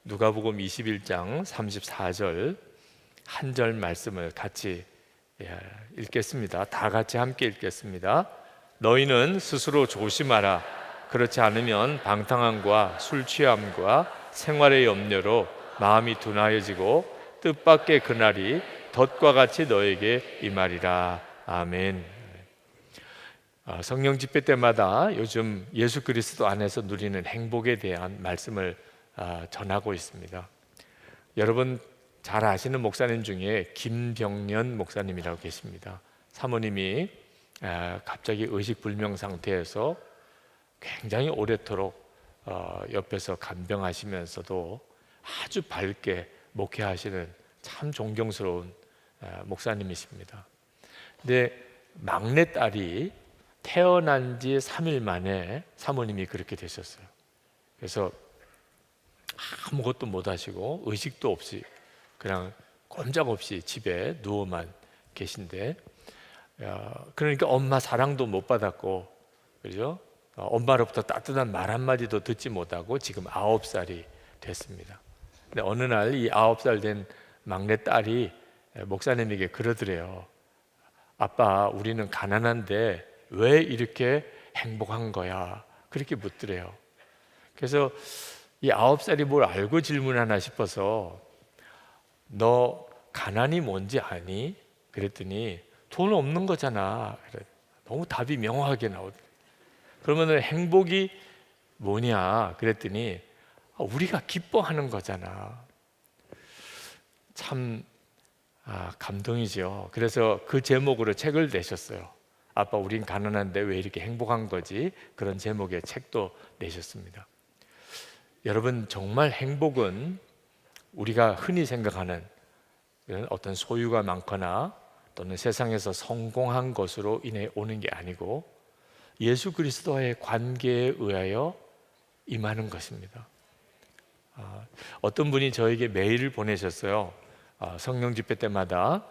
누가복음 21장 34절 한 절 말씀을 같이 읽겠습니다. 다 같이 함께 읽겠습니다. 너희는 스스로 조심하라. 그렇지 않으면 방탕함과 술 취함과 생활의 염려로 마음이 둔하여지고 뜻밖의 그날이 덫과 같이 너에게 임하리라. 아멘. 성령 집회 때마다 요즘 예수 그리스도 안에서 누리는 행복에 대한 말씀을 전하고 있습니다. 여러분 잘 아시는 목사님 중에 김병년 목사님이라고 계십니다. 사모님이 갑자기 의식불명 상태에서 굉장히 오래도록 옆에서 간병하시면서도 아주 밝게 목회하시는 참 존경스러운 목사님이십니다. 근데 막내딸이 태어난 지 3일 만에 사모님이 그렇게 되셨어요. 그래서 아무것도 못 하시고 의식도 없이 그냥 꼼짝없이 집에 누워만 계신데, 그러니까 엄마 사랑도 못 받았고, 그죠? 엄마로부터 따뜻한 말 한마디도 듣지 못하고 지금 9살이 됐습니다. 근데 어느 날 이 9살 된 막내딸이 목사님에게 그러더래요. 아빠, 우리는 가난한데 왜 이렇게 행복한 거야? 그렇게 묻더래요. 그래서 이 9살이 뭘 알고 질문하나 싶어서 너 가난이 뭔지 아니? 그랬더니 돈 없는 거잖아. 너무 답이 명확하게 나오더래요. 그러면 행복이 뭐냐? 그랬더니 우리가 기뻐하는 거잖아. 참 감동이죠. 그래서 그 제목으로 책을 내셨어요. 아빠, 우린 가난한데 왜 이렇게 행복한 거지? 그런 제목의 책도 내셨습니다. 여러분, 정말 행복은 우리가 흔히 생각하는 어떤 소유가 많거나 또는 세상에서 성공한 것으로 인해 오는 게 아니고 예수 그리스도와의 관계에 의하여 임하는 것입니다. 어떤 분이 저에게 메일을 보내셨어요. 성령 집회 때마다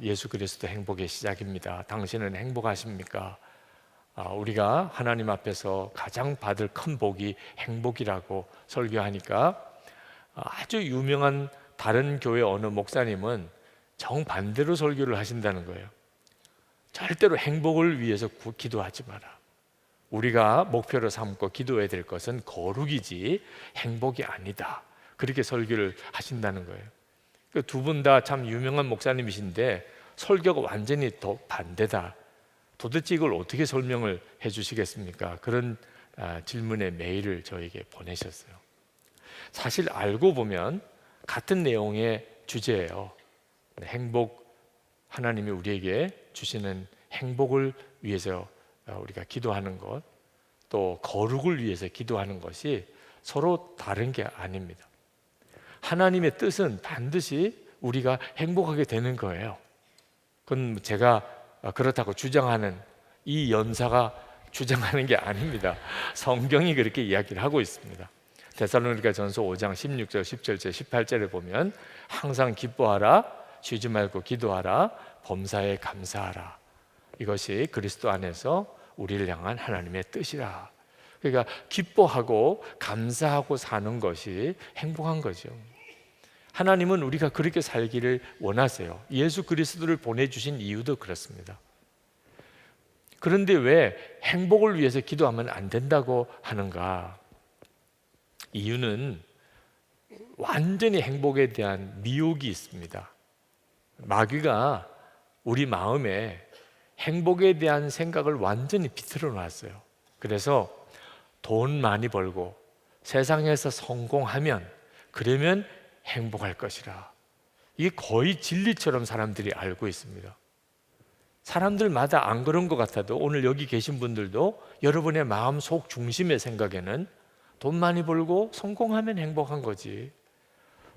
예수 그리스도 행복의 시작입니다. 당신은 행복하십니까? 우리가 하나님 앞에서 가장 받을 큰 복이 행복이라고 설교하니까 아주 유명한 다른 교회 어느 목사님은 정반대로 설교를 하신다는 거예요. 절대로 행복을 위해서 기도하지 마라. 우리가 목표로 삼고 기도해야 될 것은 거룩이지 행복이 아니다. 그렇게 설교를 하신다는 거예요. 두 분 다 참 유명한 목사님이신데 설교가 완전히 더 반대다. 도대체 이걸 어떻게 설명을 해주시겠습니까? 그런 질문의 메일을 저에게 보내셨어요. 사실 알고 보면 같은 내용의 주제예요. 행복, 하나님이 우리에게 주시는 행복을 위해서 우리가 기도하는 것, 또 거룩을 위해서 기도하는 것이 서로 다른 게 아닙니다. 하나님의 뜻은 반드시 우리가 행복하게 되는 거예요. 그건 제가 그렇다고 주장하는 이 연사가 주장하는 게 아닙니다. 성경이 그렇게 이야기를 하고 있습니다. 데살로니가 전서 5장 16절, 17절, 18절에 보면 항상 기뻐하라, 쉬지 말고 기도하라, 범사에 감사하라. 이것이 그리스도 안에서 우리를 향한 하나님의 뜻이라. 그러니까 기뻐하고 감사하고 사는 것이 행복한 거죠. 하나님은 우리가 그렇게 살기를 원하세요. 예수 그리스도를 보내주신 이유도 그렇습니다. 그런데 왜 행복을 위해서 기도하면 안 된다고 하는가? 이유는 완전히 행복에 대한 미혹이 있습니다. 마귀가 우리 마음에 행복에 대한 생각을 완전히 비틀어 놨어요. 그래서 돈 많이 벌고 세상에서 성공하면, 그러면 행복할 것이라. 이게 거의 진리처럼 사람들이 알고 있습니다. 사람들마다 안 그런 것 같아도 오늘 여기 계신 분들도 여러분의 마음 속 중심의 생각에는 돈 많이 벌고 성공하면 행복한 거지,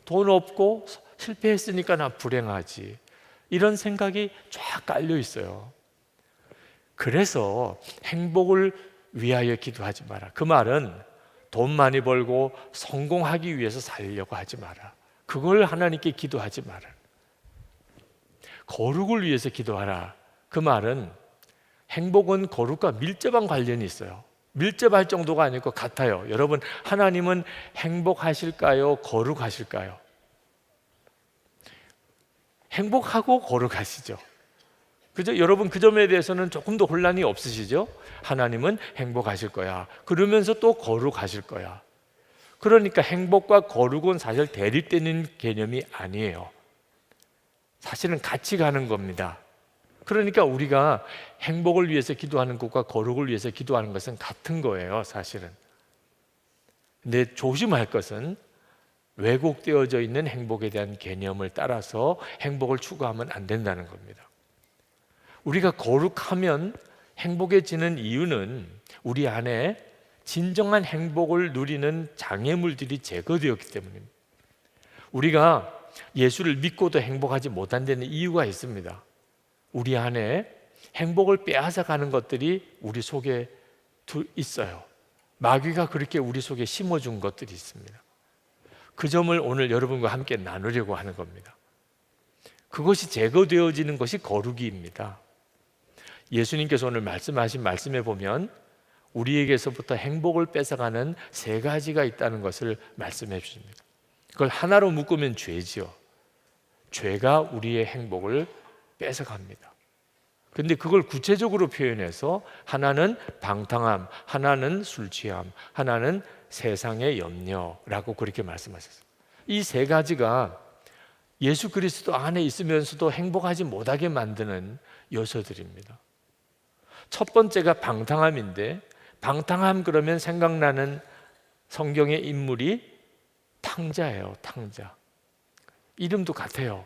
돈 없고 실패했으니까 나 불행하지, 이런 생각이 쫙 깔려 있어요. 그래서 행복을 위하여 기도하지 마라. 그 말은 돈 많이 벌고 성공하기 위해서 살려고 하지 마라. 그걸 하나님께 기도하지 마라. 거룩을 위해서 기도하라. 그 말은 행복은 거룩과 밀접한 관련이 있어요. 밀접할 정도가 아닐 것 같아요. 여러분, 하나님은 행복하실까요? 거룩하실까요? 행복하고 거룩하시죠. 그죠? 여러분, 그 점에 대해서는 조금 더 혼란이 없으시죠? 하나님은 행복하실 거야. 그러면서 또 거룩하실 거야. 그러니까 행복과 거룩은 사실 대립되는 개념이 아니에요. 사실은 같이 가는 겁니다. 그러니까 우리가 행복을 위해서 기도하는 것과 거룩을 위해서 기도하는 것은 같은 거예요, 사실은. 근데 조심할 것은 왜곡되어져 있는 행복에 대한 개념을 따라서 행복을 추구하면 안 된다는 겁니다. 우리가 거룩하면 행복해지는 이유는 우리 안에 진정한 행복을 누리는 장애물들이 제거되었기 때문입니다. 우리가 예수를 믿고도 행복하지 못한 데는 이유가 있습니다. 우리 안에 행복을 빼앗아가는 것들이 우리 속에 있어요. 마귀가 그렇게 우리 속에 심어준 것들이 있습니다. 그 점을 오늘 여러분과 함께 나누려고 하는 겁니다. 그것이 제거되어지는 것이 거룩입니다. 예수님께서 오늘 말씀하신 말씀에 보면 우리에게서부터 행복을 뺏어가는 세 가지가 있다는 것을 말씀해 주십니다. 그걸 하나로 묶으면 죄지요. 죄가 우리의 행복을 뺏어갑니다. 근데 그걸 구체적으로 표현해서 하나는 방탕함, 하나는 술 취함, 하나는 세상의 염려라고 그렇게 말씀하셨어요. 이 세 가지가 예수 그리스도 안에 있으면서도 행복하지 못하게 만드는 요소들입니다. 첫 번째가 방탕함인데, 방탕함 그러면 생각나는 성경의 인물이 탕자예요. 탕자. 이름도 같아요.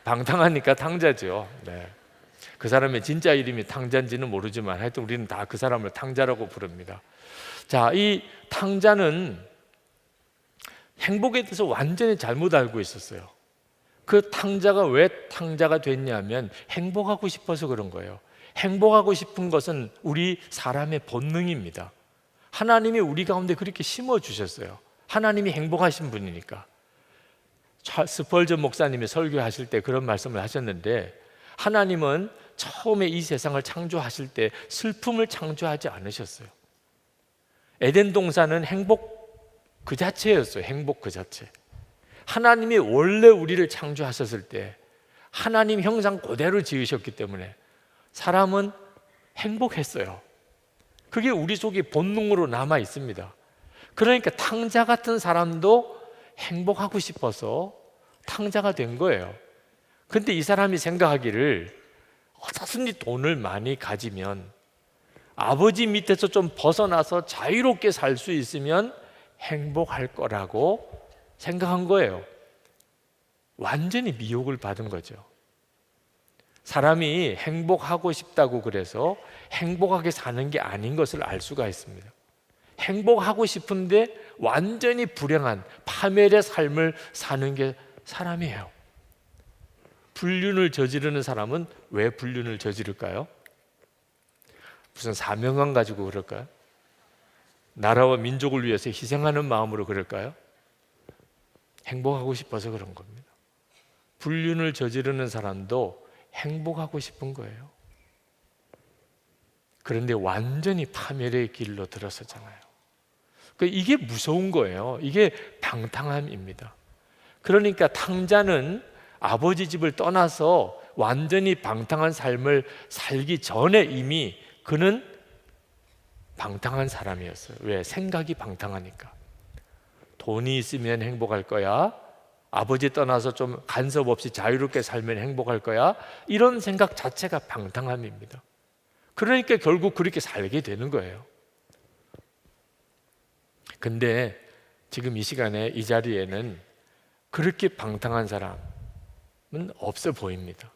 방탕하니까 탕자죠. 네. 그 사람의 진짜 이름이 탕자인지는 모르지만 하여튼 우리는 다 그 사람을 탕자라고 부릅니다. 자, 이 탕자는 행복에 대해서 완전히 잘못 알고 있었어요. 그 탕자가 왜 탕자가 됐냐면 행복하고 싶어서 그런 거예요. 행복하고 싶은 것은 우리 사람의 본능입니다. 하나님이 우리 가운데 그렇게 심어주셨어요. 하나님이 행복하신 분이니까. 스펄전 목사님이 설교하실 때 그런 말씀을 하셨는데, 하나님은 처음에 이 세상을 창조하실 때 슬픔을 창조하지 않으셨어요. 에덴 동산은 행복 그 자체였어요. 행복 그 자체. 하나님이 원래 우리를 창조하셨을 때 하나님 형상 그대로 지으셨기 때문에 사람은 행복했어요. 그게 우리 속에 본능으로 남아 있습니다. 그러니까 탕자 같은 사람도 행복하고 싶어서 탕자가 된 거예요. 근데 이 사람이 생각하기를 어차피 돈을 많이 가지면 아버지 밑에서 좀 벗어나서 자유롭게 살 수 있으면 행복할 거라고 생각한 거예요. 완전히 미혹을 받은 거죠. 사람이 행복하고 싶다고 그래서 행복하게 사는 게 아닌 것을 알 수가 있습니다. 행복하고 싶은데 완전히 불행한 파멸의 삶을 사는 게 사람이에요. 불륜을 저지르는 사람은 왜 불륜을 저지를까요? 무슨 사명감 가지고 그럴까요? 나라와 민족을 위해서 희생하는 마음으로 그럴까요? 행복하고 싶어서 그런 겁니다. 불륜을 저지르는 사람도 행복하고 싶은 거예요. 그런데 완전히 파멸의 길로 들어서잖아요. 이게 무서운 거예요. 이게 방탕함입니다. 그러니까 탕자는 아버지 집을 떠나서 완전히 방탕한 삶을 살기 전에 이미 그는 방탕한 사람이었어요. 왜? 생각이 방탕하니까. 돈이 있으면 행복할 거야. 아버지 떠나서 좀 간섭 없이 자유롭게 살면 행복할 거야. 이런 생각 자체가 방탕함입니다. 그러니까 결국 그렇게 살게 되는 거예요. 근데 지금 이 시간에 이 자리에는 그렇게 방탕한 사람은 없어 보입니다.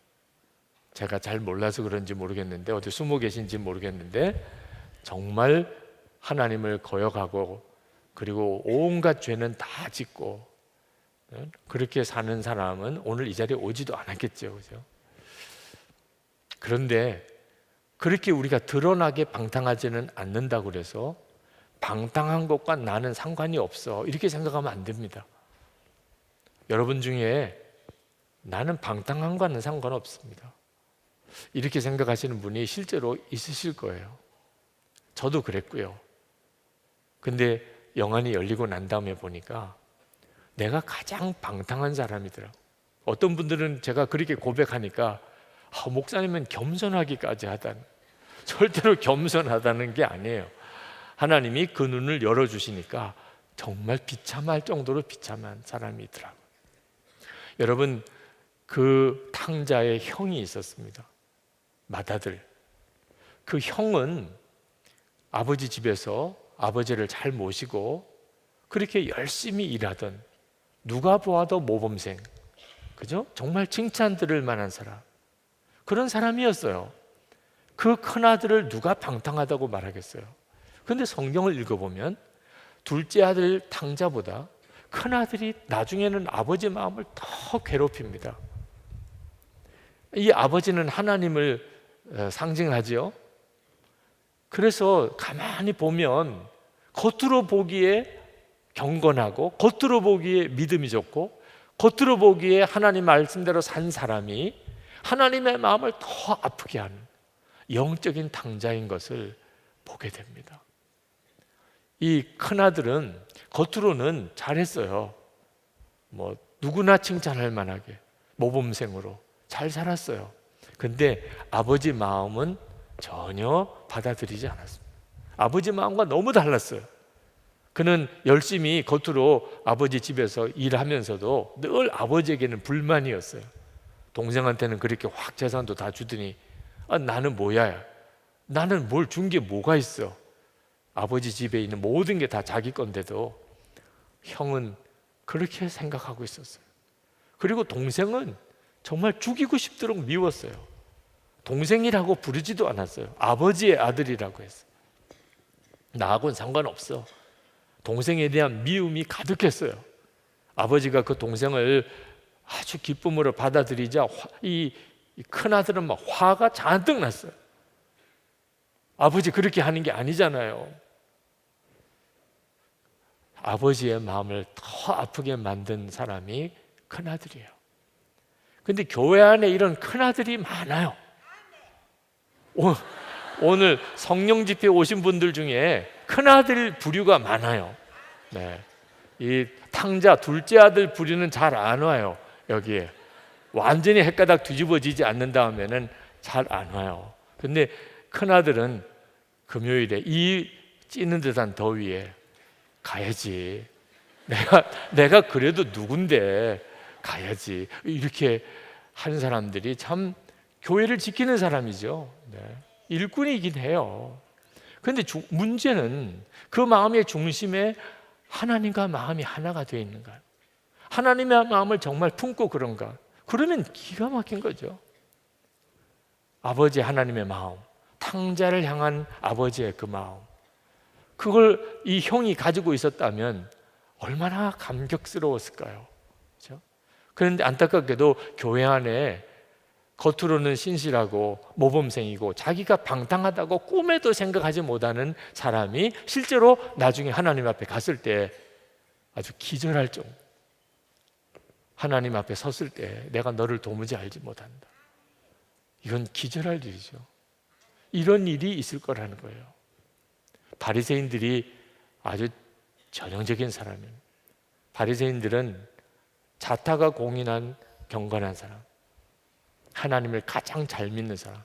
제가 잘 몰라서 그런지 모르겠는데, 어디 숨어 계신지 모르겠는데, 정말 하나님을 거역하고 그리고 온갖 죄는 다 짓고 그렇게 사는 사람은 오늘 이 자리에 오지도 않았겠죠, 그죠? 그런데 그렇게 우리가 드러나게 방탕하지는 않는다고 그래서 방탕한 것과 나는 상관이 없어 이렇게 생각하면 안 됩니다. 여러분 중에 나는 방탕한 거는 상관없습니다 이렇게 생각하시는 분이 실제로 있으실 거예요. 저도 그랬고요. 근데 영안이 열리고 난 다음에 보니까 내가 가장 방탕한 사람이더라고요. 어떤 분들은 제가 그렇게 고백하니까 목사님은 겸손하기까지 하다는, 절대로 겸손하다는 게 아니에요. 하나님이 그 눈을 열어주시니까 정말 비참할 정도로 비참한 사람이더라고요. 여러분, 그 탕자의 형이 있었습니다. 맏아들. 그 형은 아버지 집에서 아버지를 잘 모시고 그렇게 열심히 일하던, 누가 보아도 모범생, 그죠? 정말 칭찬 들을 만한 사람, 그런 사람이었어요. 그 큰아들을 누가 방탕하다고 말하겠어요? 근데 성경을 읽어보면 둘째 아들 탕자보다 큰아들이 나중에는 아버지 마음을 더 괴롭힙니다. 이 아버지는 하나님을 상징하지요. 그래서 가만히 보면 겉으로 보기에 경건하고, 겉으로 보기에 믿음이 좋고, 겉으로 보기에 하나님 말씀대로 산 사람이 하나님의 마음을 더 아프게 하는 영적인 탕자인 것을 보게 됩니다. 이 큰아들은 겉으로는 잘했어요. 누구나 칭찬할 만하게 모범생으로 잘 살았어요. 근데 아버지 마음은 전혀 받아들이지 않았습니다. 아버지 마음과 너무 달랐어요. 그는 열심히 겉으로 아버지 집에서 일하면서도 늘 아버지에게는 불만이었어요. 동생한테는 그렇게 확 재산도 다 주더니 나는 뭐야? 나는 뭘 준 게 뭐가 있어? 아버지 집에 있는 모든 게 다 자기 건데도 형은 그렇게 생각하고 있었어요. 그리고 동생은 정말 죽이고 싶도록 미웠어요. 동생이라고 부르지도 않았어요. 아버지의 아들이라고 했어요. 나하고는 상관없어. 동생에 대한 미움이 가득했어요. 아버지가 그 동생을 아주 기쁨으로 받아들이자 이 큰아들은 막 화가 잔뜩 났어요. 아버지 그렇게 하는 게 아니잖아요. 아버지의 마음을 더 아프게 만든 사람이 큰아들이에요. 근데 교회 안에 이런 큰아들이 많아요. 오늘 성령 집회 오신 분들 중에 큰아들 부류가 많아요. 네. 이 탕자 둘째 아들 부류는 잘 안 와요. 여기에 완전히 헷가닥 뒤집어지지 않는 다음에는 잘 안 와요. 근데 큰아들은 금요일에 이 찌는 듯한 더위에 가야지. 내가 그래도 누군데 가야지. 이렇게 한 사람들이 참 교회를 지키는 사람이죠. 네. 일꾼이긴 해요. 그런데 문제는 그 마음의 중심에 하나님과 마음이 하나가 되어 있는가? 하나님의 마음을 정말 품고 그런가? 그러면 기가 막힌 거죠. 아버지 하나님의 마음, 탕자를 향한 아버지의 그 마음, 그걸 이 형이 가지고 있었다면 얼마나 감격스러웠을까요? 그렇죠? 그런데 안타깝게도 교회 안에 겉으로는 신실하고 모범생이고 자기가 방탕하다고 꿈에도 생각하지 못하는 사람이 실제로 나중에 하나님 앞에 갔을 때 아주 기절할 정도, 하나님 앞에 섰을 때 내가 너를 도무지 알지 못한다, 이건 기절할 일이죠. 이런 일이 있을 거라는 거예요. 바리새인들이 아주 전형적인 사람입니다. 바리새인들은 자타가 공인한 경건한 사람, 하나님을 가장 잘 믿는 사람,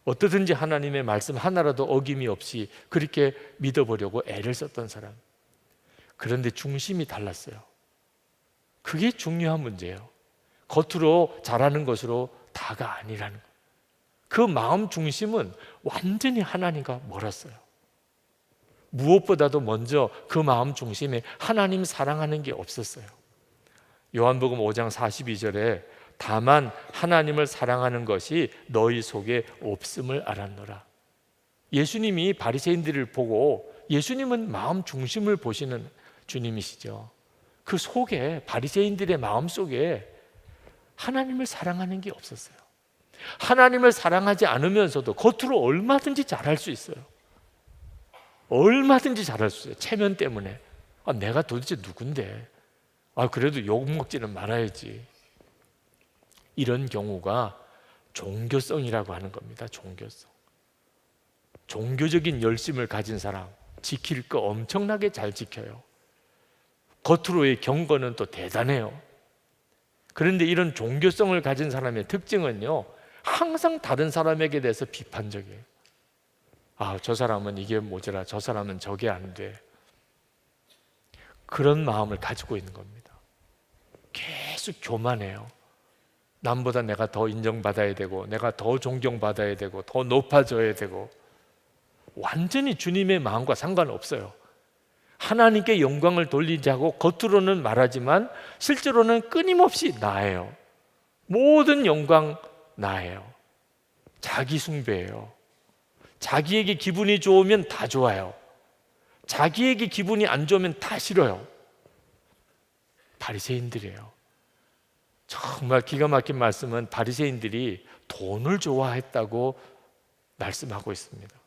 어떠든지 하나님의 말씀 하나라도 어김이 없이 그렇게 믿어보려고 애를 썼던 사람. 그런데 중심이 달랐어요. 그게 중요한 문제예요. 겉으로 잘하는 것으로 다가 아니라는 거예요. 그 마음 중심은 완전히 하나님과 멀었어요. 무엇보다도 먼저 그 마음 중심에 하나님 사랑하는 게 없었어요. 요한복음 5장 42절에 다만 하나님을 사랑하는 것이 너희 속에 없음을 알았노라. 예수님이 바리새인들을 보고, 예수님은 마음 중심을 보시는 주님이시죠. 그 속에, 바리새인들의 마음 속에 하나님을 사랑하는 게 없었어요. 하나님을 사랑하지 않으면서도 겉으로 얼마든지 잘할 수 있어요. 얼마든지 잘할 수 있어요. 체면 때문에. 내가 도대체 누군데? 그래도 욕 먹지는 말아야지. 이런 경우가 종교성이라고 하는 겁니다. 종교성. 종교적인 열심을 가진 사람, 지킬 거 엄청나게 잘 지켜요. 겉으로의 경건은 또 대단해요. 그런데 이런 종교성을 가진 사람의 특징은요, 항상 다른 사람에게 대해서 비판적이에요. 저 사람은 이게 모자라, 저 사람은 저게 안 돼. 그런 마음을 가지고 있는 겁니다. 계속 교만해요. 남보다 내가 더 인정받아야 되고, 내가 더 존경받아야 되고, 더 높아져야 되고, 완전히 주님의 마음과 상관없어요. 하나님께 영광을 돌리자고 겉으로는 말하지만 실제로는 끊임없이 나예요. 모든 영광 나예요. 자기 숭배예요. 자기에게 기분이 좋으면 다 좋아요. 자기에게 기분이 안 좋으면 다 싫어요. 바리새인들이에요. 정말 기가 막힌 말씀은 바리새인들이 돈을 좋아했다고 말씀하고 있습니다.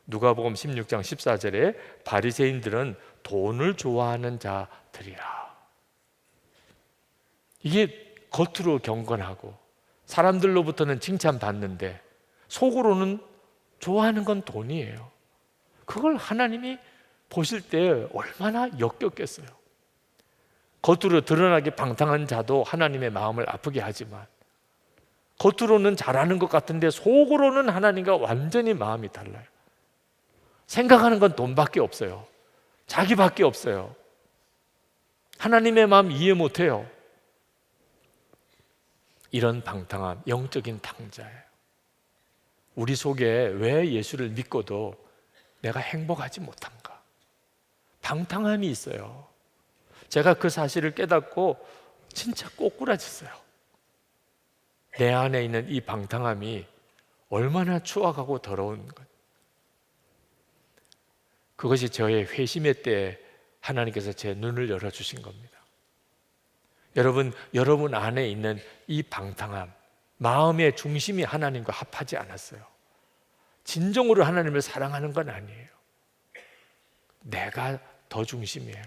누가복음 16장 14절에 바리새인들은 돈을 좋아하는 자들이라. 이게 겉으로 경건하고 사람들로부터는 칭찬받는데 속으로는 좋아하는 건 돈이에요. 그걸 하나님이 보실 때 얼마나 역겹겠어요. 겉으로 드러나게 방탕한 자도 하나님의 마음을 아프게 하지만 겉으로는 잘하는 것 같은데 속으로는 하나님과 완전히 마음이 달라요. 생각하는 건 돈밖에 없어요. 자기밖에 없어요. 하나님의 마음 이해 못해요. 이런 방탕함, 영적인 탕자예요. 우리 속에 왜 예수를 믿고도 내가 행복하지 못한가? 방탕함이 있어요. 제가 그 사실을 깨닫고 진짜 꼬꾸라졌어요. 내 안에 있는 이 방탕함이 얼마나 추악하고 더러운 것. 그것이 저의 회심의 때에 하나님께서 제 눈을 열어주신 겁니다. 여러분 안에 있는 이 방탕함, 마음의 중심이 하나님과 합하지 않았어요. 진정으로 하나님을 사랑하는 건 아니에요. 내가 더 중심이에요.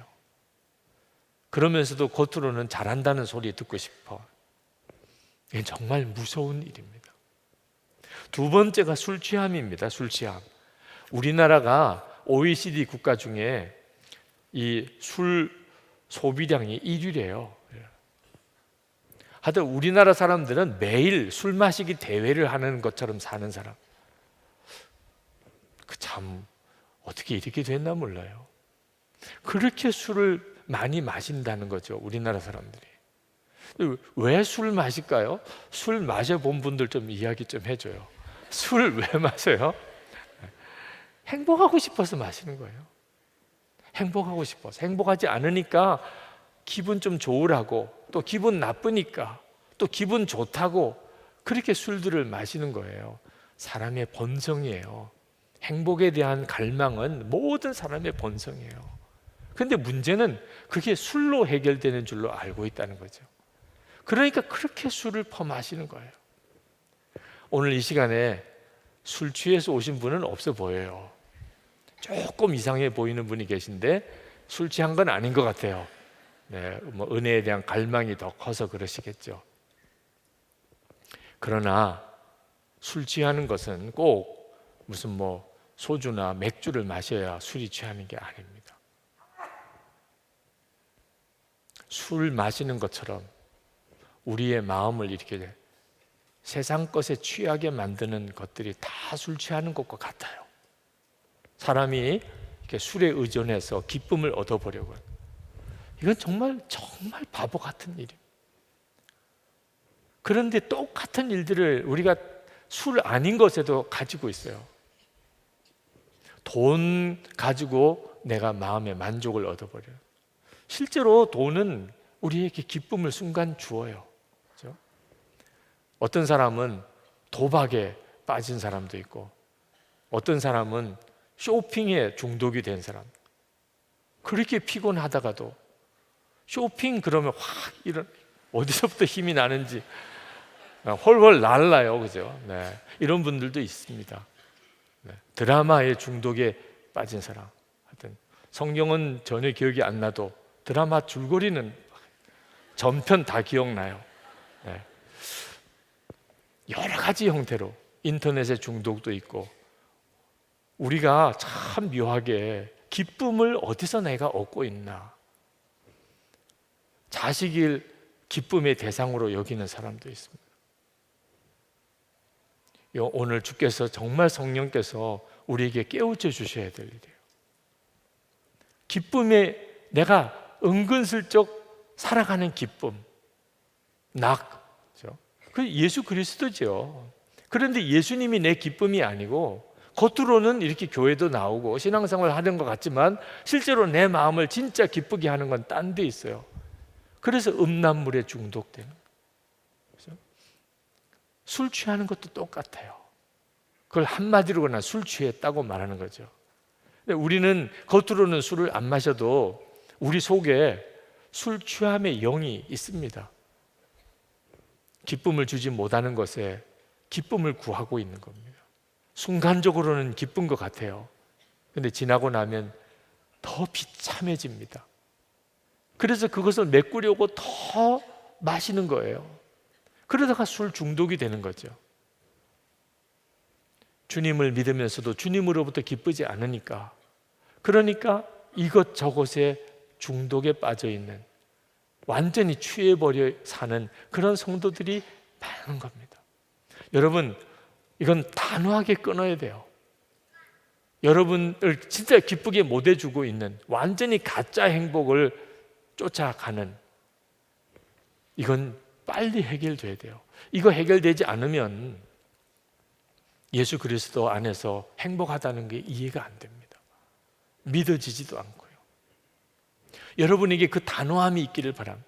그러면서도 겉으로는 잘한다는 소리 듣고 싶어. 이게 정말 무서운 일입니다. 두 번째가 술 취함입니다. 술 취함. 우리나라가 OECD 국가 중에 이 술 소비량이 1위래요. 하여튼 우리나라 사람들은 매일 술 마시기 대회를 하는 것처럼 사는 사람. 참 어떻게 이렇게 됐나 몰라요. 그렇게 술을 많이 마신다는 거죠, 우리나라 사람들이. 왜 술 마실까요? 술 마셔본 분들 좀 이야기 좀 해줘요. 술 왜 마셔요? 행복하고 싶어서 마시는 거예요. 행복하고 싶어서. 행복하지 않으니까 기분 좀 좋으라고, 또 기분 나쁘니까 또 기분 좋다고 그렇게 술들을 마시는 거예요. 사람의 본성이에요. 행복에 대한 갈망은 모든 사람의 본성이에요. 근데 문제는 그게 술로 해결되는 줄로 알고 있다는 거죠. 그러니까 그렇게 술을 퍼마시는 거예요. 오늘 이 시간에 술 취해서 오신 분은 없어 보여요. 조금 이상해 보이는 분이 계신데 술 취한 건 아닌 것 같아요. 네, 은혜에 대한 갈망이 더 커서 그러시겠죠. 그러나 술 취하는 것은 꼭 무슨 소주나 맥주를 마셔야 술이 취하는 게 아닙니다. 술 마시는 것처럼 우리의 마음을 이렇게 세상 것에 취하게 만드는 것들이 다 술 취하는 것과 같아요. 사람이 이렇게 술에 의존해서 기쁨을 얻어보려고 해요. 이건 정말 바보 같은 일입니다. 그런데 똑같은 일들을 우리가 술 아닌 것에도 가지고 있어요. 돈 가지고 내가 마음의 만족을 얻어버려요. 실제로 돈은 우리에게 기쁨을 순간 주어요. 그렇죠? 어떤 사람은 도박에 빠진 사람도 있고, 어떤 사람은 쇼핑에 중독이 된 사람. 그렇게 피곤하다가도 쇼핑 그러면 확 이런 어디서부터 힘이 나는지 훨훨 날라요, 그죠? 네, 이런 분들도 있습니다. 네, 드라마의 중독에 빠진 사람. 하여튼 성경은 전혀 기억이 안 나도 드라마 줄거리는 전편 다 기억나요. 네. 여러 가지 형태로 인터넷의 중독도 있고, 우리가 참 묘하게 기쁨을 어디서 내가 얻고 있나, 자식을 기쁨의 대상으로 여기는 사람도 있습니다. 오늘 주께서 정말 성령께서 우리에게 깨우쳐 주셔야 될 일이에요. 기쁨에 내가 은근슬쩍 살아가는 기쁨, 그 예수 그리스도죠. 그런데 예수님이 내 기쁨이 아니고 겉으로는 이렇게 교회도 나오고 신앙생활 하는 것 같지만 실제로 내 마음을 진짜 기쁘게 하는 건 딴 데 있어요. 그래서 음란물에 중독되는 거죠. 술 취하는 것도 똑같아요. 그걸 한마디로 그냥 술 취했다고 말하는 거죠. 우리는 겉으로는 술을 안 마셔도 우리 속에 술 취함의 영이 있습니다. 기쁨을 주지 못하는 것에 기쁨을 구하고 있는 겁니다. 순간적으로는 기쁜 것 같아요. 근데 지나고 나면 더 비참해집니다. 그래서 그것을 메꾸려고 더 마시는 거예요. 그러다가 술 중독이 되는 거죠. 주님을 믿으면서도 주님으로부터 기쁘지 않으니까, 그러니까 이것저것에 중독에 빠져 있는, 완전히 취해버려 사는 그런 성도들이 많은 겁니다. 여러분, 이건 단호하게 끊어야 돼요. 여러분을 진짜 기쁘게 못 해주고 있는 완전히 가짜 행복을 쫓아가는, 이건 빨리 해결돼야 돼요. 이거 해결되지 않으면 예수 그리스도 안에서 행복하다는 게 이해가 안 됩니다. 믿어지지도 않고요. 여러분에게 그 단호함이 있기를 바랍니다.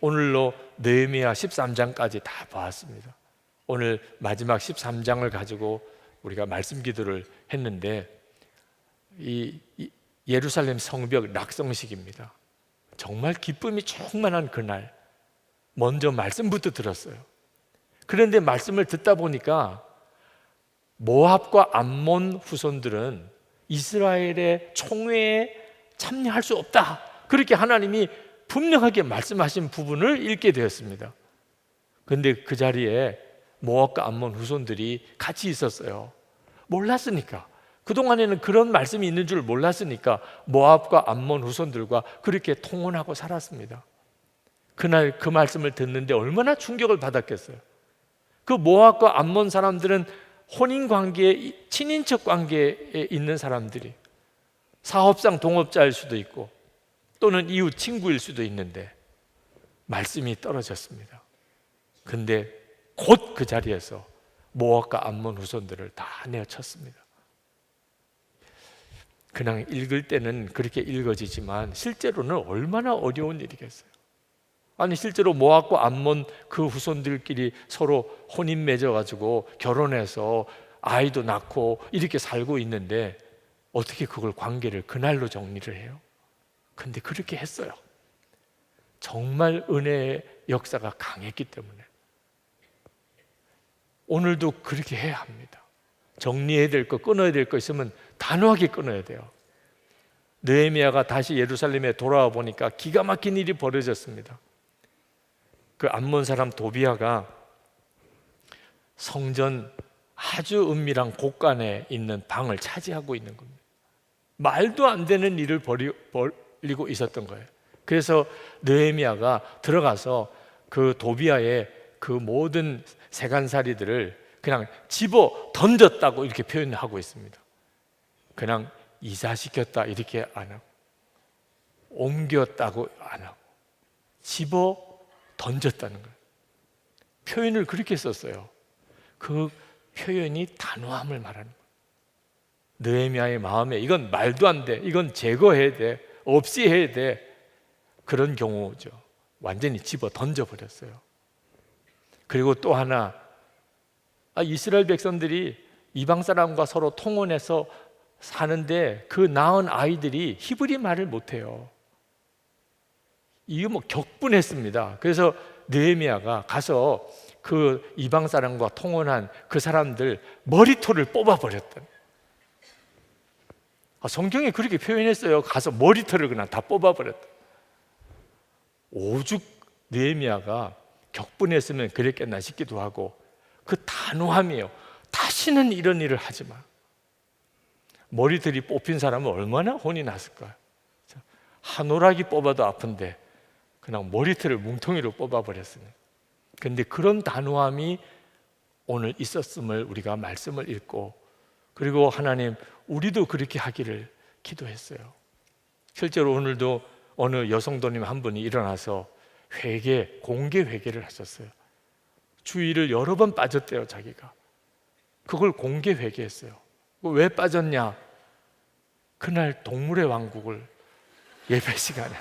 오늘로 느헤미야 13장까지 다 보았습니다. 오늘 마지막 13장을 가지고 우리가 말씀 기도를 했는데, 이 예루살렘 성벽 낙성식입니다. 정말 기쁨이 충만한 그날 먼저 말씀부터 들었어요. 그런데 말씀을 듣다 보니까 모압과 암몬 후손들은 이스라엘의 총회에 참여할 수 없다, 그렇게 하나님이 분명하게 말씀하신 부분을 읽게 되었습니다. 그런데 그 자리에 모압과 암몬 후손들이 같이 있었어요. 몰랐으니까, 그동안에는 그런 말씀이 있는 줄 몰랐으니까 모압과 암몬 후손들과 그렇게 통혼하고 살았습니다. 그날 그 말씀을 듣는데 얼마나 충격을 받았겠어요. 그 모압과 암몬 사람들은 혼인관계에, 친인척 관계에 있는 사람들이, 사업상 동업자일 수도 있고 또는 이웃 친구일 수도 있는데 말씀이 떨어졌습니다. 근데 곧 그 자리에서 모압과 암몬 후손들을 다 내어쳤습니다. 그냥 읽을 때는 그렇게 읽어지지만 실제로는 얼마나 어려운 일이겠어요. 아니, 실제로 모압과 암몬 그 후손들끼리 서로 혼인 맺어가지고 결혼해서 아이도 낳고 이렇게 살고 있는데 어떻게 그걸 관계를 그날로 정리를 해요? 근데 그렇게 했어요. 정말 은혜의 역사가 강했기 때문에. 오늘도 그렇게 해야 합니다. 정리해야 될 거, 끊어야 될 거 있으면 단호하게 끊어야 돼요. 느헤미야가 다시 예루살렘에 돌아와 보니까 기가 막힌 일이 벌어졌습니다. 그 암몬 사람 도비아가 성전 아주 은밀한 곳간에 있는 방을 차지하고 있는 겁니다. 말도 안 되는 일을 벌이고 있었던 거예요. 그래서 느헤미야가 들어가서 그 도비아의 그 모든 세간살이들을 그냥 집어 던졌다고 이렇게 표현하고 있습니다. 그냥 이사시켰다 이렇게 안 하고, 옮겼다고 안 하고, 집어 던졌다는 거예요. 표현을 그렇게 썼어요. 그 표현이 단호함을 말하는 거예요. 느헤미야의 마음에 이건 말도 안 돼, 이건 제거해야 돼, 없이 해야 돼, 그런 경우죠. 완전히 집어 던져버렸어요. 그리고 또 하나, 이스라엘 백성들이 이방 사람과 서로 통혼해서 사는데 그 낳은 아이들이 히브리 말을 못해요. 이게 격분했습니다. 그래서 느헤미야가 가서 그 이방 사람과 통혼한 그 사람들 머리털을 뽑아버렸다. 성경에 그렇게 표현했어요. 가서 머리털을 그냥 다 뽑아버렸다. 오죽 느헤미야가 격분했으면 그랬겠나 싶기도 하고, 그 단호함이에요. 다시는 이런 일을 하지 마. 머리털이 뽑힌 사람은 얼마나 혼이 났을까요? 한 오락이 뽑아도 아픈데 그냥 머리털을 뭉텅이로 뽑아버렸으니. 그런데 그런 단호함이 오늘 있었음을 우리가 말씀을 읽고, 그리고 하나님 우리도 그렇게 하기를 기도했어요. 실제로 오늘도 어느 여성도님 한 분이 일어나서 공개 회개를 하셨어요. 주의를 여러 번 빠졌대요. 자기가 그걸 공개 회개했어요. 왜 빠졌냐? 그날 동물의 왕국을 예배 시간에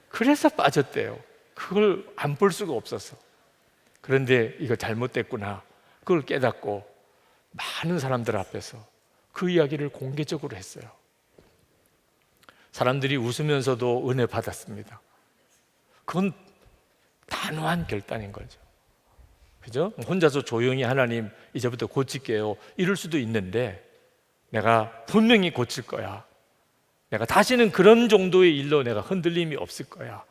그래서 빠졌대요. 그걸 안 볼 수가 없어서. 그런데 이거 잘못됐구나, 그걸 깨닫고 많은 사람들 앞에서 그 이야기를 공개적으로 했어요. 사람들이 웃으면서도 은혜 받았습니다. 그건 단호한 결단인 거죠. 그죠? 혼자서 조용히 하나님 이제부터 고칠게요 이럴 수도 있는데, 내가 분명히 고칠 거야, 내가 다시는 그런 정도의 일로 내가 흔들림이 없을 거야,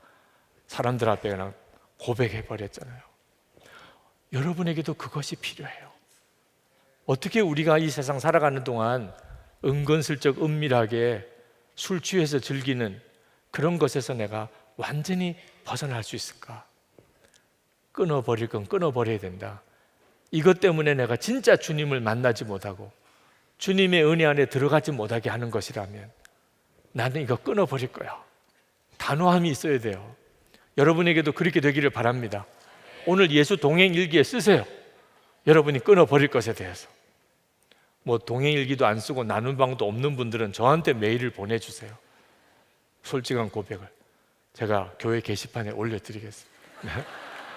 사람들 앞에 그냥 고백해 버렸잖아요. 여러분에게도 그것이 필요해요. 어떻게 우리가 이 세상 살아가는 동안 은근슬쩍 은밀하게 술 취해서 즐기는 그런 것에서 내가 완전히 벗어날 수 있을까? 끊어버릴 건 끊어버려야 된다. 이것 때문에 내가 진짜 주님을 만나지 못하고 주님의 은혜 안에 들어가지 못하게 하는 것이라면 나는 이거 끊어버릴 거야. 단호함이 있어야 돼요. 여러분에게도 그렇게 되기를 바랍니다. 오늘 예수 동행일기에 쓰세요. 여러분이 끊어버릴 것에 대해서. 뭐 동행일기도 안 쓰고 나눈 방도 없는 분들은 저한테 메일을 보내주세요. 솔직한 고백을 제가 교회 게시판에 올려드리겠습니다.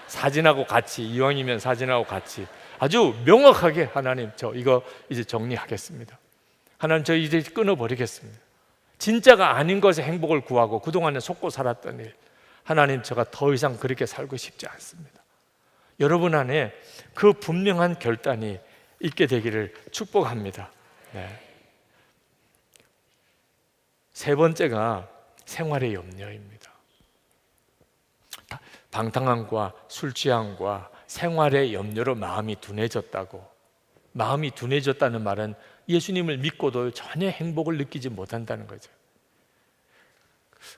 사진하고 같이, 이왕이면 사진하고 같이 아주 명확하게, 하나님 저 이거 이제 정리하겠습니다. 하나님 저 이제 끊어버리겠습니다. 진짜가 아닌 것에 행복을 구하고 그동안에 속고 살았던 일, 하나님 제가 더 이상 그렇게 살고 싶지 않습니다. 여러분 안에 그 분명한 결단이 있게 되기를 축복합니다. 네. 세 번째가 생활의 염려입니다. 방탕함과 술 취함과 생활의 염려로 마음이 둔해졌다고. 마음이 둔해졌다는 말은 예수님을 믿고도 전혀 행복을 느끼지 못한다는 거죠.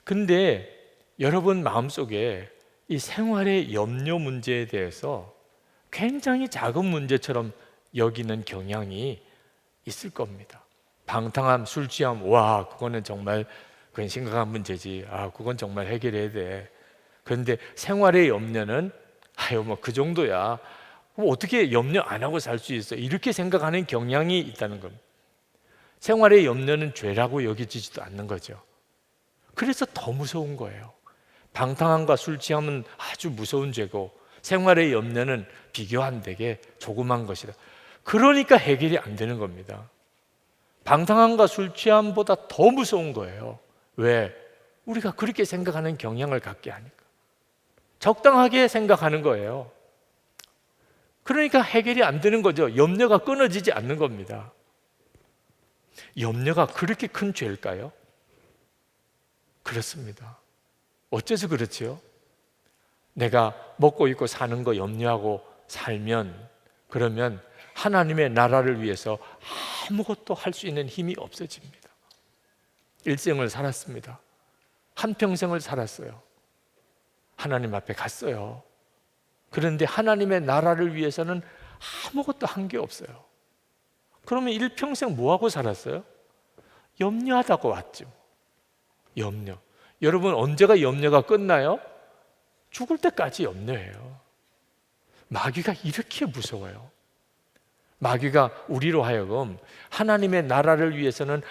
근데 여러분 마음속에 이 생활의 염려 문제에 대해서 굉장히 작은 문제처럼 여기는 경향이 있을 겁니다. 방탕함, 술 취함, 와 그거는 정말 그건 심각한 문제지. 그건 정말 해결해야 돼. 그런데 생활의 염려는 아유 뭐 그 정도야. 어떻게 염려 안 하고 살 수 있어? 이렇게 생각하는 경향이 있다는 겁니다. 생활의 염려는 죄라고 여겨지지도 않는 거죠. 그래서 더 무서운 거예요. 방탕함과 술 취함은 아주 무서운 죄고 생활의 염려는 비교 안 되게 조그만 것이다. 그러니까 해결이 안 되는 겁니다. 방탕함과 술 취함보다 더 무서운 거예요. 왜? 우리가 그렇게 생각하는 경향을 갖게 하니까. 적당하게 생각하는 거예요. 그러니까 해결이 안 되는 거죠. 염려가 끊어지지 않는 겁니다. 염려가 그렇게 큰 죄일까요? 그렇습니다. 어째서 그렇지요? 내가 먹고 입고 사는 거 염려하고 살면, 그러면 하나님의 나라를 위해서 아무것도 할 수 있는 힘이 없어집니다. 일생을 살았습니다. 한평생을 살았어요. 하나님 앞에 갔어요. 그런데 하나님의 나라를 위해서는 아무것도 한 게 없어요. 그러면 일평생 뭐하고 살았어요? 염려하다가 왔죠. 염려. 여러분 언제가 염려가 끝나요? 죽을 때까지 염려해요. 마귀가 이렇게 무서워요. 마귀가 우리로 하여금 하나님의 나라를 위해서는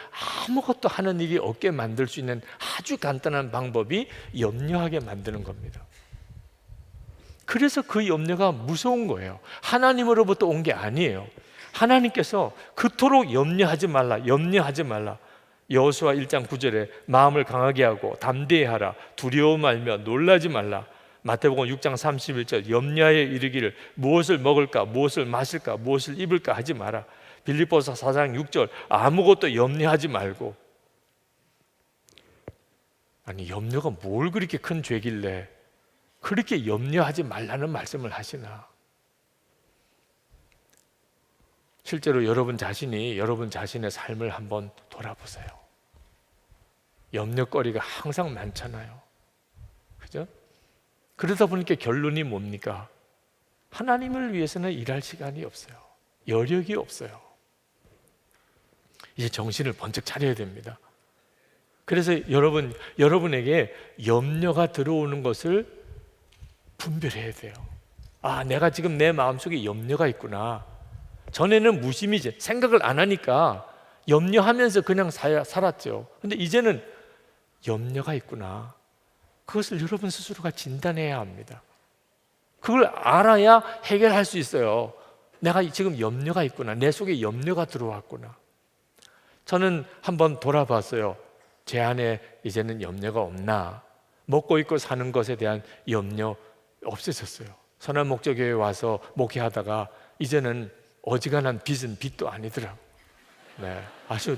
아무것도 하는 일이 없게 만들 수 있는 아주 간단한 방법이 염려하게 만드는 겁니다. 그래서 그 염려가 무서운 거예요. 하나님으로부터 온 게 아니에요. 하나님께서 그토록 염려하지 말라, 염려하지 말라. 여호수아 1장 9절에 마음을 강하게 하고 담대히 하라, 두려워 말며 놀라지 말라. 마태복음 6장 31절 염려하여 이르기를 무엇을 먹을까, 무엇을 마실까, 무엇을 입을까 하지 마라. 빌립보서 4장 6절 아무것도 염려하지 말고. 아니 염려가 뭘 그렇게 큰 죄길래 그렇게 염려하지 말라는 말씀을 하시나. 실제로 여러분 자신이 여러분 자신의 삶을 한번 돌아보세요. 염려거리가 항상 많잖아요. 그죠? 그러다 보니까 결론이 뭡니까? 하나님을 위해서는 일할 시간이 없어요. 여력이 없어요. 이제 정신을 번쩍 차려야 됩니다. 그래서 여러분에게 염려가 들어오는 것을 분별해야 돼요. 아, 내가 지금 내 마음속에 염려가 있구나. 전에는 무심히 생각을 안 하니까 염려하면서 그냥 살았죠. 근데 이제는 염려가 있구나. 그것을 여러분 스스로가 진단해야 합니다. 그걸 알아야 해결할 수 있어요. 내가 지금 염려가 있구나. 내 속에 염려가 들어왔구나. 저는 한번 돌아봤어요. 제 안에 이제는 염려가 없나. 먹고 입고 사는 것에 대한 염려 없어졌어요. 선한 목적교회에 와서 목회하다가 이제는 어지간한 빚은 빚도 아니더라고요. 네, 아주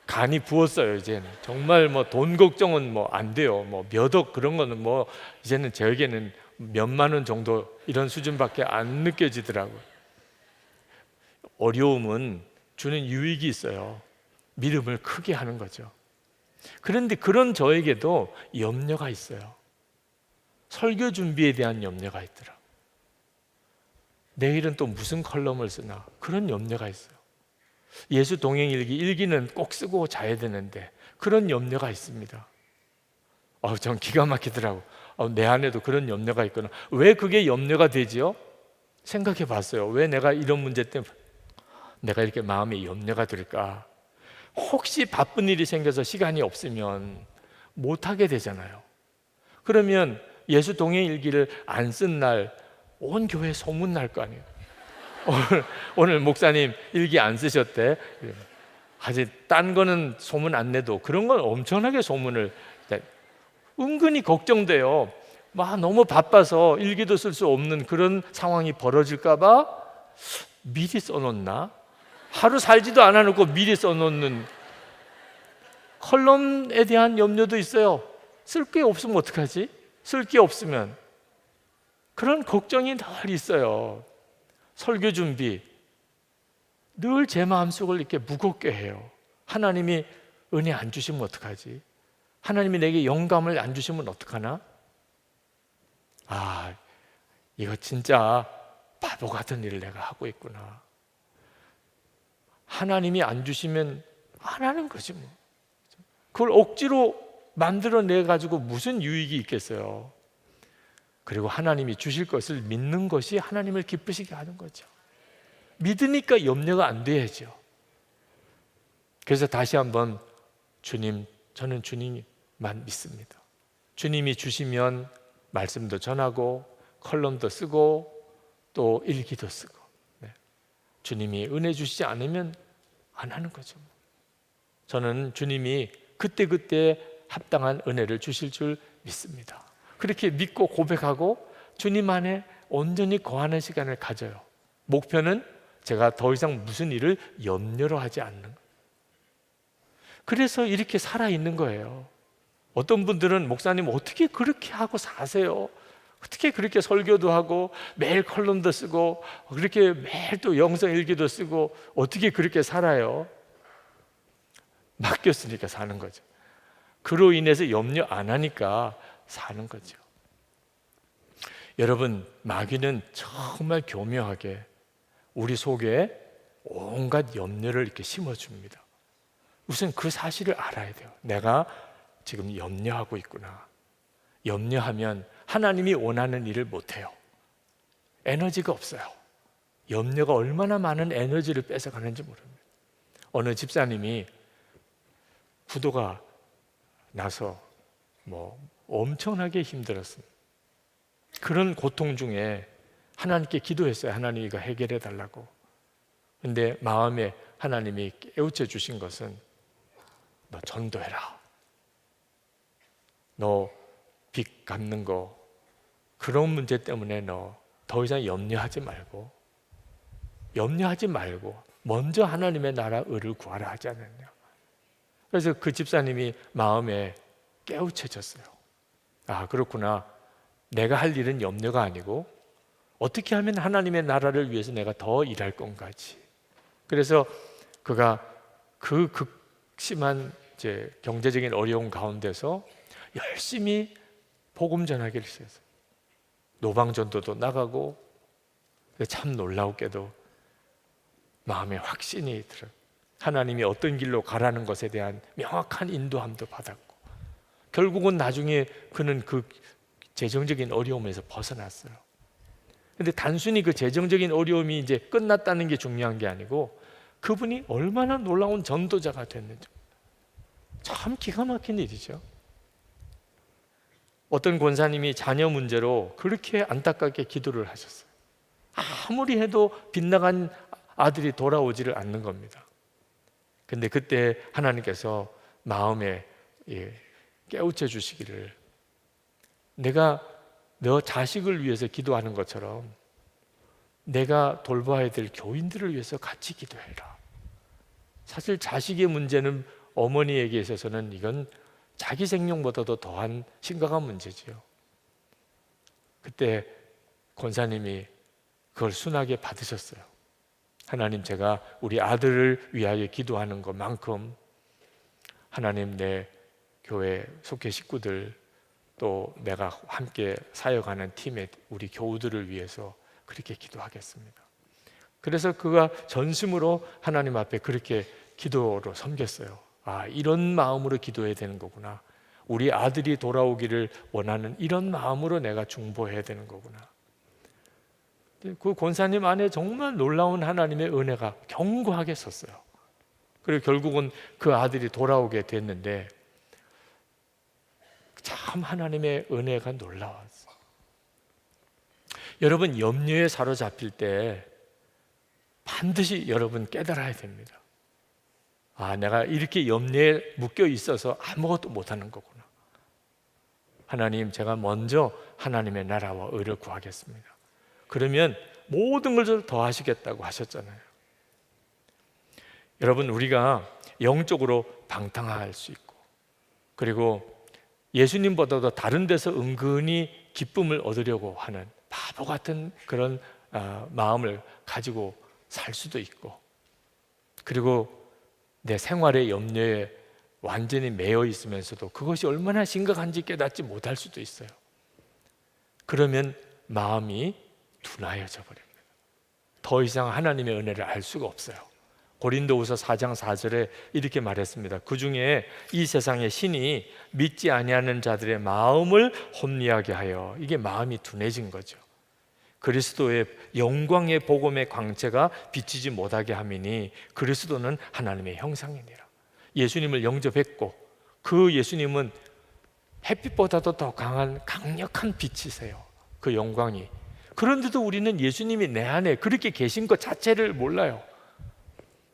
간이 부었어요. 이제는 정말 뭐 돈 걱정은 뭐 안 돼요. 뭐 몇 억 그런 거는 뭐 이제는 저에게는 몇만 원 정도 이런 수준밖에 안 느껴지더라고요. 어려움은 주는 유익이 있어요. 믿음을 크게 하는 거죠. 그런데 그런 저에게도 염려가 있어요. 설교 준비에 대한 염려가 있더라고요. 내일은 또 무슨 컬럼을 쓰나 그런 염려가 있어요. 예수 동행 일기는 꼭 쓰고 자야 되는데 그런 염려가 있습니다. 전 기가 막히더라고. 내 안에도 그런 염려가 있구나. 왜 그게 염려가 되지요? 생각해 봤어요. 왜 내가 이런 문제 때문에 내가 이렇게 마음에 염려가 들까? 혹시 바쁜 일이 생겨서 시간이 없으면 못하게 되잖아요. 그러면 예수 동행 일기를 안 쓴 날 온 교회 소문 날 거 아니에요. 오늘 목사님 일기 안 쓰셨대. 아직 딴 거는 소문 안 내도 그런 건 엄청나게 소문을. 은근히 걱정돼요. 막 너무 바빠서 일기도 쓸 수 없는 그런 상황이 벌어질까 봐 미리 써놓나? 하루 살지도 않아놓고 미리 써놓는 컬럼에 대한 염려도 있어요. 쓸 게 없으면 어떡하지? 쓸 게 없으면 그런 걱정이 늘 있어요. 설교 준비 늘 제 마음속을 이렇게 무겁게 해요. 하나님이 은혜 안 주시면 어떡하지? 하나님이 내게 영감을 안 주시면 어떡하나? 이거 진짜 바보 같은 일을 내가 하고 있구나. 하나님이 안 주시면 안 하는 거지 뭐. 그걸 억지로 만들어내 가지고 무슨 유익이 있겠어요. 그리고 하나님이 주실 것을 믿는 것이 하나님을 기쁘시게 하는 거죠. 믿으니까 염려가 안 돼야죠. 그래서 다시 한번 주님, 저는 주님만 믿습니다. 주님이 주시면 말씀도 전하고 컬럼도 쓰고 또 일기도 쓰고. 네. 주님이 은혜 주시지 않으면 안 하는 거죠. 저는 주님이 그때그때 합당한 은혜를 주실 줄 믿습니다. 그렇게 믿고 고백하고 주님 안에 온전히 거하는 시간을 가져요. 목표는 제가 더 이상 무슨 일을 염려로 하지 않는 거예요. 그래서 이렇게 살아있는 거예요. 어떤 분들은 목사님 어떻게 그렇게 하고 사세요? 어떻게 그렇게 설교도 하고 매일 컬럼도 쓰고 그렇게 매일 또 영성 일기도 쓰고 어떻게 그렇게 살아요? 맡겼으니까 사는 거죠. 그로 인해서 염려 안 하니까 사는 거죠. 여러분, 마귀는 정말 교묘하게 우리 속에 온갖 염려를 이렇게 심어줍니다. 우선 그 사실을 알아야 돼요. 내가 지금 염려하고 있구나. 염려하면 하나님이 원하는 일을 못해요. 에너지가 없어요. 염려가 얼마나 많은 에너지를 뺏어가는지 모릅니다. 어느 집사님이 부도가 나서 엄청나게 힘들었습니다. 그런 고통 중에 하나님께 기도했어요. 하나님 이거 해결해 달라고. 근데 마음에 하나님이 깨우쳐 주신 것은 너 전도해라. 너 빚 갚는 거 그런 문제 때문에 너 더 이상 염려하지 말고 먼저 하나님의 나라 의를 구하라 하지 않았냐. 그래서 그 집사님이 마음에 깨우쳐졌어요. 그렇구나. 내가 할 일은 염려가 아니고 어떻게 하면 하나님의 나라를 위해서 내가 더 일할 건가지. 그래서 그가 그 극심한 이제 경제적인 어려움 가운데서 열심히 복음 전하기를 시작했어요. 노방전도도 나가고, 참 놀라웠게도 마음에 확신이 들어요. 하나님이 어떤 길로 가라는 것에 대한 명확한 인도함도 받았고, 결국은 나중에 그는 그 재정적인 어려움에서 벗어났어요. 근데 단순히 그 재정적인 어려움이 이제 끝났다는 게 중요한 게 아니고, 그분이 얼마나 놀라운 전도자가 됐는지 참 기가 막힌 일이죠. 어떤 권사님이 자녀 문제로 그렇게 안타깝게 기도를 하셨어요. 아무리 해도 빗나간 아들이 돌아오지를 않는 겁니다. 근데 그때 하나님께서 마음에 깨우쳐 주시기를, 내가 너 자식을 위해서 기도하는 것처럼 내가 돌봐야 될 교인들을 위해서 같이 기도해라. 사실 자식의 문제는 어머니에게 있어서는 이건 자기 생명보다도 더한 심각한 문제지요. 그때 권사님이 그걸 순하게 받으셨어요. 하나님, 제가 우리 아들을 위하여 기도하는 것만큼 하나님, 내 교회 속회 식구들, 또 내가 함께 사역하는 팀의 우리 교우들을 위해서 그렇게 기도하겠습니다. 그래서 그가 전심으로 하나님 앞에 그렇게 기도로 섬겼어요. 아, 이런 마음으로 기도해야 되는 거구나. 우리 아들이 돌아오기를 원하는 이런 마음으로 내가 중보해야 되는 거구나. 그 권사님 안에 정말 놀라운 하나님의 은혜가 견고하게 섰어요. 그리고 결국은 그 아들이 돌아오게 됐는데, 참 하나님의 은혜가 놀라웠어요. 여러분, 염려에 사로잡힐 때 반드시 여러분 깨달아야 됩니다. 아, 내가 이렇게 염려에 묶여 있어서 아무것도 못하는 거구나. 하나님, 제가 먼저 하나님의 나라와 의를 구하겠습니다. 그러면 모든 걸 더하시겠다고 하셨잖아요. 여러분, 우리가 영적으로 방탕할 수 있고, 그리고 예수님보다도 다른 데서 은근히 기쁨을 얻으려고 하는 바보 같은 그런 마음을 가지고 살 수도 있고, 그리고 내 생활의 염려에 완전히 매여 있으면서도 그것이 얼마나 심각한지 깨닫지 못할 수도 있어요. 그러면 마음이 둔하여져 버립니다. 더 이상 하나님의 은혜를 알 수가 없어요. 고린도후서 4장 4절에 이렇게 말했습니다. 그 중에 이 세상의 신이 믿지 아니하는 자들의 마음을 혼미하게 하여, 이게 마음이 둔해진 거죠. 그리스도의 영광의 복음의 광채가 비치지 못하게 함이니 그리스도는 하나님의 형상이니라. 예수님을 영접했고, 그 예수님은 햇빛보다도 더 강한 강력한 빛이세요. 그 영광이. 그런데도 우리는 예수님이 내 안에 그렇게 계신 것 자체를 몰라요.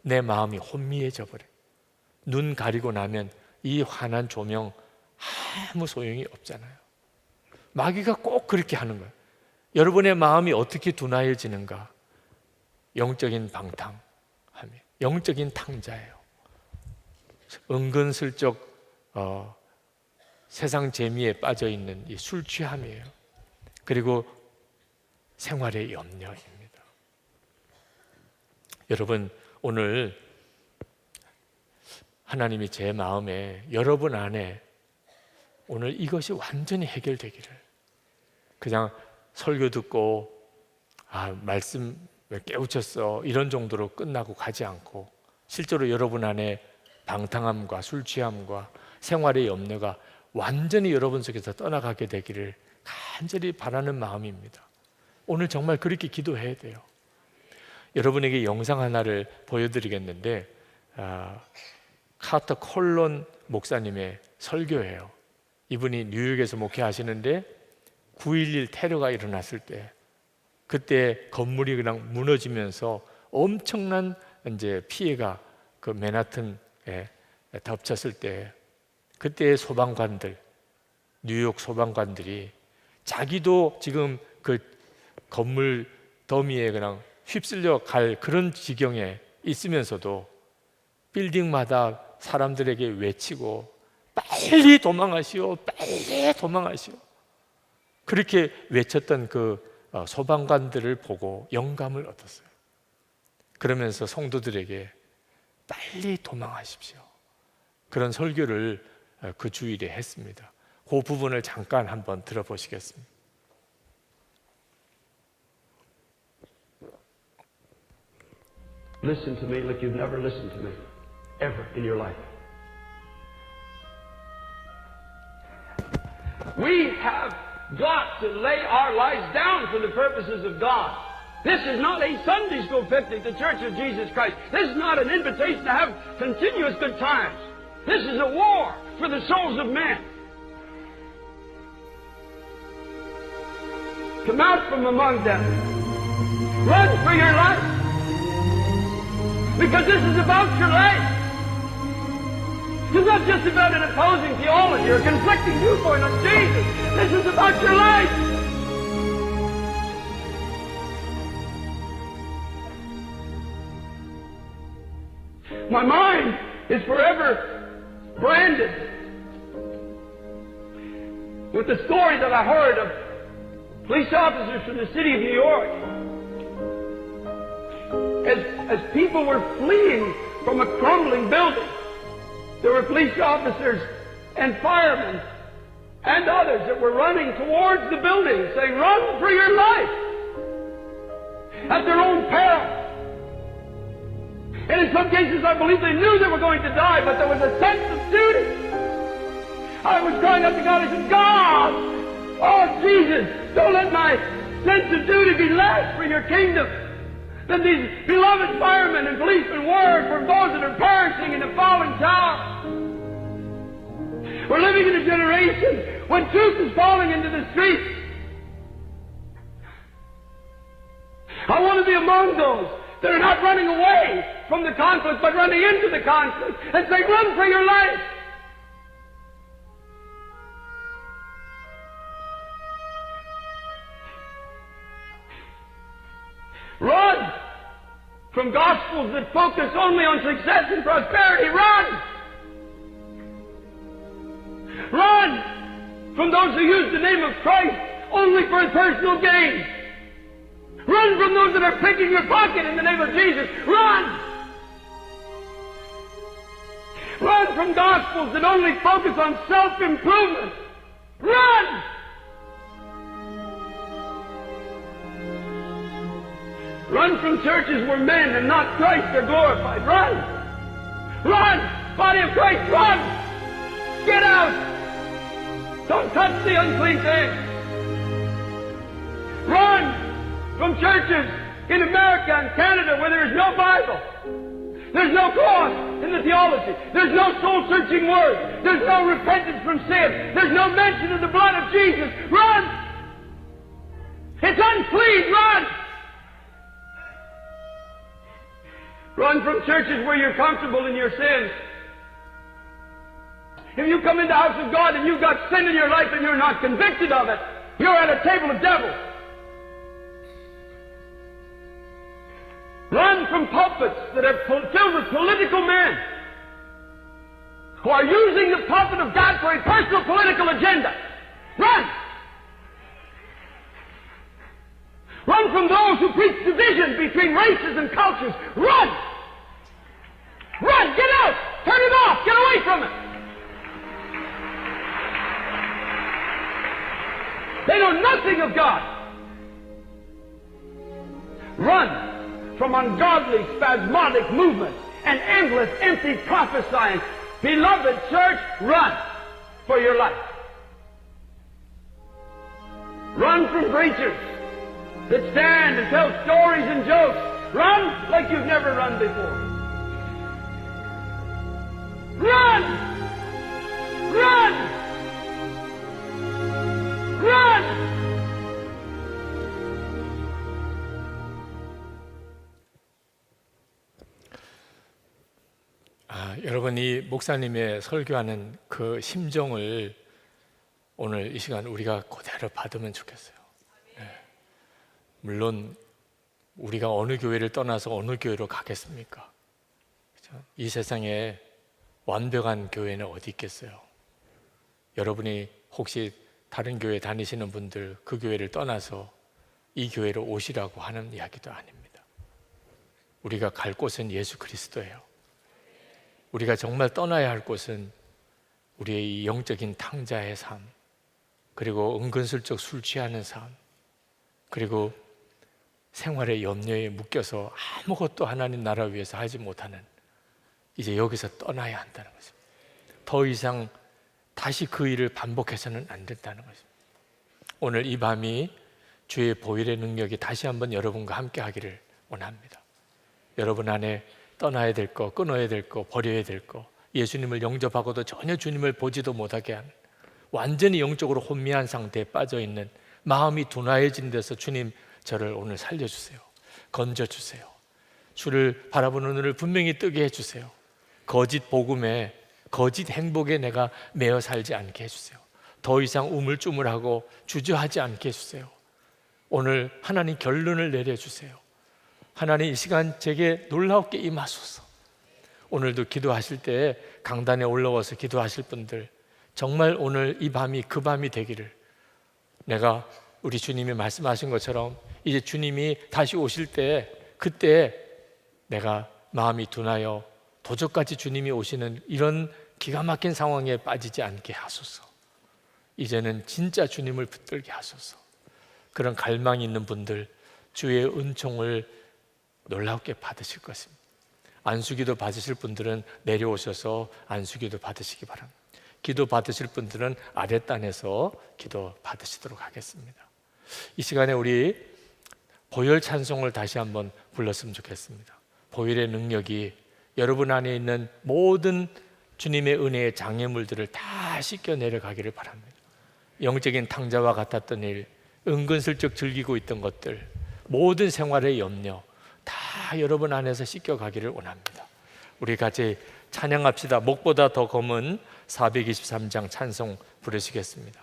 내 마음이 혼미해져 버려요. 눈 가리고 나면 이 환한 조명 아무 소용이 없잖아요. 마귀가 꼭 그렇게 하는 거예요. 여러분의 마음이 어떻게 둔하여지는가? 영적인 방탕함이, 영적인 탕자예요. 은근슬쩍 세상 재미에 빠져 있는 이 술 취함이에요. 그리고 생활의 염려입니다. 여러분, 오늘 하나님이 제 마음에, 여러분 안에 오늘 이것이 완전히 해결되기를, 그냥 설교 듣고 말씀 왜 깨우쳤어 이런 정도로 끝나고 가지 않고, 실제로 여러분 안에 방탕함과 술 취함과 생활의 염려가 완전히 여러분 속에서 떠나가게 되기를 간절히 바라는 마음입니다. 오늘 정말 그렇게 기도해야 돼요. 여러분에게 영상 하나를 보여드리겠는데, 카터 콜론 목사님의 설교예요. 이분이 뉴욕에서 목회하시는데 9.11 테러가 일어났을 때, 그때 건물이 그냥 무너지면서 엄청난 이제 피해가 그 맨하튼에 덮쳤을 때, 그때의 소방관들, 뉴욕 소방관들이 자기도 지금 그 건물 더미에 그냥 휩쓸려 갈 그런 지경에 있으면서도 빌딩마다 사람들에게 외치고 빨리 도망하시오, 빨리 도망하시오, 그렇게 외쳤던 그 소방관들을 보고 영감을 얻었어요. 그러면서 성도들에게 빨리 도망하십시오. 그런 설교를 그 주일에 했습니다. 그 부분을 잠깐 한번 들어보시겠습니다. Listen to me like you've never listened to me ever in your life. We have got to lay our lives down for the purposes of God. This is not a Sunday school picnic, the Church of Jesus Christ. This is not an invitation to have continuous good times. This is a war for the souls of men. Come out from among them. Run for your life. Because this is about your life. It's not just about an opposing theology or a conflicting viewpoint on Jesus. This is about your life. My mind is forever branded with the story that I heard of police officers from the city of New York. As people were fleeing from a crumbling building, there were police officers and firemen and others that were running towards the building, saying, "Run for your life," at their own peril. And in some cases, I believe they knew they were going to die, but there was a sense of duty. I was crying out to God, I said, "God, oh Jesus, don't let my sense of duty be less for your kingdom than these beloved firemen and policemen were for those that are perishing in the falling tower." We're living in a generation when truth is falling into the streets. I want to be among those that are not running away from the conflict, but running into the conflict and saying, "Run for your life." Run from gospels that focus only on success and prosperity. Run! Run from those who use the name of Christ only for personal gain. Run from those that are picking your pocket in the name of Jesus. Run! Run from gospels that only focus on self-improvement. Run! Run from churches where men and not Christ are glorified. Run! Run! Body of Christ, run! Get out! Don't touch the unclean thing. Run from churches in America and Canada where there is no Bible. There's no cross in the theology. There's no soul-searching word. There's no repentance from sin. There's no mention of the blood of Jesus. Run! It's unclean. Run! Run from churches where you're comfortable in your sins. If you come into the house of God and you've got sin in your life and you're not convicted of it, you're at a table of devils. Run from pulpits that are filled with political men who are using the pulpit of God for a personal political agenda. Run! Run from those who preach division between races and cultures. Run! Run! Get out! Turn it off! Get away from it! They know nothing of God. Run from ungodly, spasmodic movements and endless, empty prophesying. Beloved church, run for your life. Run from preachers that stand and tell stories and jokes. Run like you've never run before. Run! Run! Run! 여러분이 목사님의 설교하는 그 심정을 오늘 이 시간 우리가 그대로 받으면 좋겠어요. 물론 우리가 어느 교회를 떠나서 어느 교회로 가겠습니까? 그렇죠? 이 세상에 완벽한 교회는 어디 있겠어요? 여러분이 혹시 다른 교회 다니시는 분들 그 교회를 떠나서 이 교회로 오시라고 하는 이야기도 아닙니다. 우리가 갈 곳은 예수 그리스도예요. 우리가 정말 떠나야 할 곳은 우리의 이 영적인 탕자의 삶, 그리고 은근슬쩍 술 취하는 삶, 그리고 생활의 염려에 묶여서 아무것도 하나님 나라 위해서 하지 못하는, 이제 여기서 떠나야 한다는 것입니다. 더 이상 다시 그 일을 반복해서는 안 된다는 것입니다. 오늘 이 밤이 주의 보혈의 능력이 다시 한번 여러분과 함께 하기를 원합니다. 여러분 안에 떠나야 될 거, 끊어야 될 거, 버려야 될 거, 예수님을 영접하고도 전혀 주님을 보지도 못하게 하는, 완전히 영적으로 혼미한 상태에 빠져있는, 마음이 둔화해진 데서 주님 저를 오늘 살려주세요. 건져주세요. 주를 바라보는 눈을 분명히 뜨게 해주세요. 거짓 복음에, 거짓 행복에 내가 매여 살지 않게 해주세요. 더 이상 우물쭈물하고 주저하지 않게 해주세요. 오늘 하나님 결론을 내려주세요. 하나님 이 시간 제게 놀랍게 임하소서. 오늘도 기도하실 때 강단에 올라와서 기도하실 분들, 정말 오늘 이 밤이 그 밤이 되기를, 내가 우리 주님이 말씀하신 것처럼 이제 주님이 다시 오실 때, 그때 내가 마음이 둔하여 도적같이 주님이 오시는 이런 기가 막힌 상황에 빠지지 않게 하소서. 이제는 진짜 주님을 붙들게 하소서. 그런 갈망이 있는 분들, 주의 은총을 놀랍게 받으실 것입니다. 안수기도 받으실 분들은 내려오셔서 안수기도 받으시기 바랍니다. 기도 받으실 분들은 아랫단에서 기도 받으시도록 하겠습니다. 이 시간에 우리 보혈 찬송을 다시 한번 불렀으면 좋겠습니다. 보혈의 능력이 여러분 안에 있는 모든 주님의 은혜의 장애물들을 다 씻겨 내려가기를 바랍니다. 영적인 탕자와 같았던 일, 은근슬쩍 즐기고 있던 것들, 모든 생활의 염려 다 여러분 안에서 씻겨가기를 원합니다. 우리 같이 찬양합시다. 목보다 더 검은 423장 찬송 부르시겠습니다.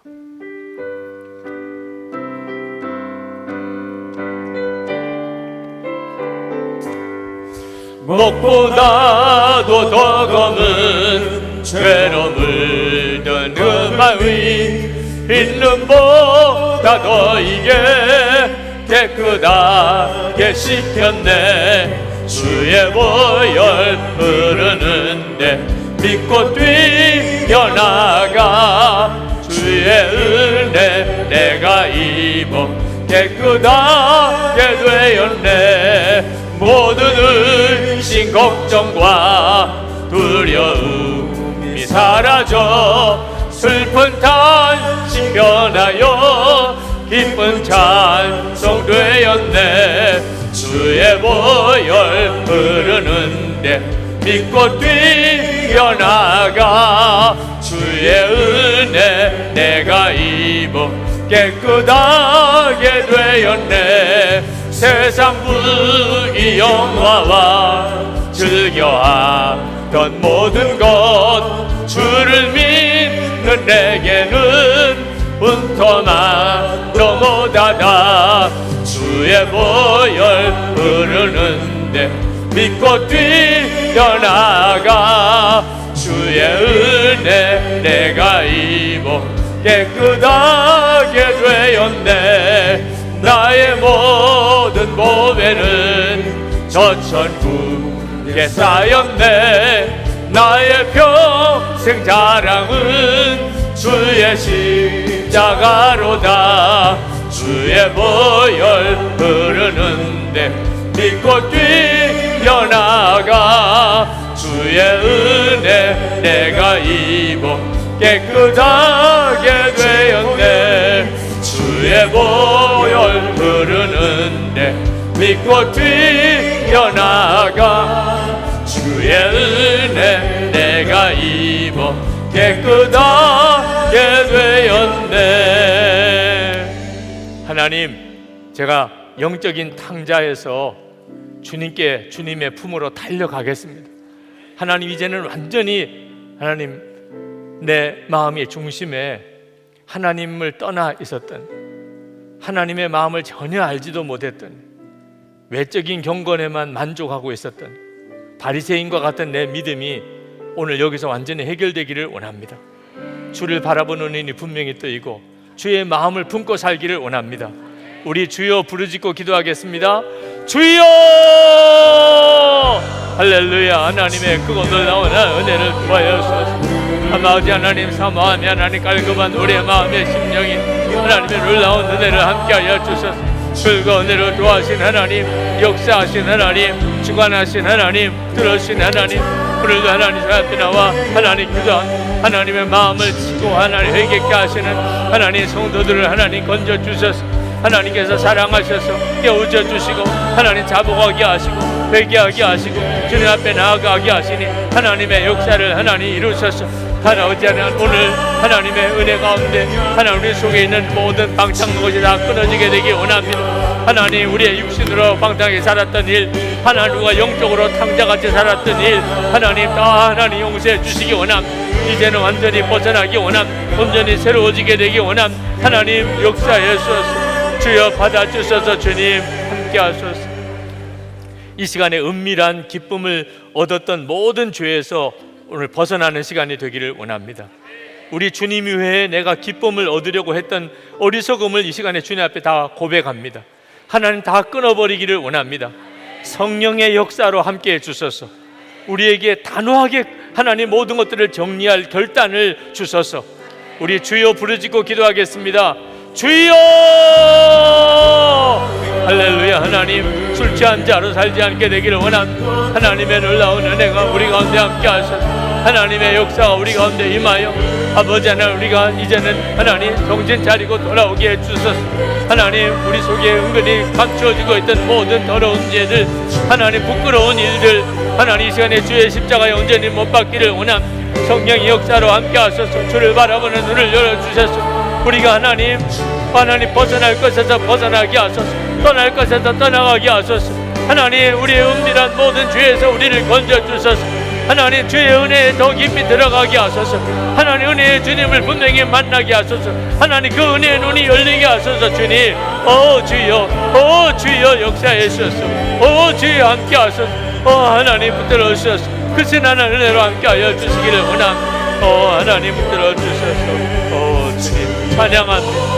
목보다도 더 검은 죄로 물든 음마의 필름보다 더 이게 깨끗하게 씻겼네. 주의 보혈 흐르는데 믿고 뛰어나가. 주의 은혜 내가 입어 깨끗하게 되었네. 모든 의심 걱정과 두려움이 사라져 슬픈 탄식 변하여 기쁜 찬송 되었네. 주의 보혈 흐르는데 믿고 뛰어나가. 주의 은혜 내가 입어 깨끗하게 되었네. 세상 부귀 영화와 즐겨하던 모든 것 주를 믿는 내게는 은토만도 못하다. 주의 보혈 흐르는데 믿고 뛰어나가. 주의 은혜 내가 입어 깨끗하게 되었네. 나의 모든 보배는 저 천국에 쌓였네. 나의 평생 자랑은 주의 십자가로다. 주의 보혈 흐르는데 믿고 뛰어나가. 주의 은혜 내가 입어 깨끗하게 되었네. 주의 보혈 흐르는데 믿고 뛰어나가. 주의 은혜 내가 입어 깨끗하게 되었네. 하나님, 제가 영적인 탕자에서 주님께, 주님의 품으로 달려가겠습니다. 하나님, 이제는 완전히 하나님 내 마음의 중심에 하나님을 떠나 있었던, 하나님의 마음을 전혀 알지도 못했던, 외적인 경건에만 만족하고 있었던 바리새인과 같은 내 믿음이 오늘 여기서 완전히 해결되기를 원합니다. 주를 바라보는 눈이 분명히 뜨이고 주의 마음을 품고 살기를 원합니다. 우리 주여 부르짖고 기도하겠습니다. 주여 할렐루야. 하나님의 그거 놀라운 은혜를 구하여서 아버지 하나님 사모하며 하나님 깔끔한 우리의 마음의 심령이 하나님의 놀라운 은혜를 함께하여 주셔서 그 은혜로 도와신 하나님, 역사하신 하나님, 주관하신 하나님, 들으신 하나님, 오늘도 하나님 저 앞에 나와 하나님 기도한 하나님의 마음을 치고 하나님 회개케 하시는 하나님 성도들을 하나님 건져 주셔서 하나님께서 사랑하셔서 깨우쳐 주시고 하나님 자복하게 하시고 회개하게 하시고 주님 앞에 나아가게 하시니 하나님의 역사를 하나님 이루셔서 하나님 오늘 하나님의 은혜 가운데 하나님 우리 속에 있는 모든 방탕한 것이 다 끊어지게 되기 원합니다. 하나님 우리의 육신으로 방탕하게 살았던 일, 하나님과 영적으로 탕자같이 살았던 일 하나님 다 하나님 용서해 주시기 원함. 이제는 완전히 벗어나기 원함. 온전히 새로워지게 되기 원함. 하나님 역사해 주소서. 주여 받아주셔서 주님 함께 하소서. 이 시간에 은밀한 기쁨을 얻었던 모든 죄에서 오늘 벗어나는 시간이 되기를 원합니다. 우리 주님 외에 내가 기쁨을 얻으려고 했던 어리석음을 이 시간에 주님 앞에 다 고백합니다. 하나님 다 끊어버리기를 원합니다. 성령의 역사로 함께 해주셔서 우리에게 단호하게 하나님 모든 것들을 정리할 결단을 주셔서 우리 주여 부르짖고 기도하겠습니다. 주여 할렐루야. 하나님 술 취한 자로 살지 않게 되기를 원한 하나님의 놀라운 은혜가 우리 가운데 함께 하셔서 하나님의 역사가 우리 가운데 임하여 아버지 하나님 우리가 이제는 하나님 정신 차리고 돌아오게 해주소서. 하나님 우리 속에 은근히 감추어지고 있던 모든 더러운 죄들 하나님 부끄러운 일들 하나님 이 시간에 주의 십자가에 온전히 못 박기를 원함. 성령의 역사로 함께 하소서. 주를 바라보는 눈을 열어주셔서 우리가 하나님 벗어날 것에서 벗어나게 하소서. 떠날 것에서 떠나가게 하소서. 하나님 우리의 은밀한 모든 죄에서 우리를 건져주소서. 하나님 주의 은혜에 더 깊이 들어가게 하소서. 하나님 은혜의 주님을 분명히 만나게 하소서. 하나님 그 은혜의 눈이 열리게 하소서. 주님 주여 주여 역사해 주소서. 주여 함께 하소서. 하나님 붙들어 주소서. 크신 하나님 은혜로 함께하여 주시기를 원함. 하나님 붙들어 주소서. 주님 찬양합니다.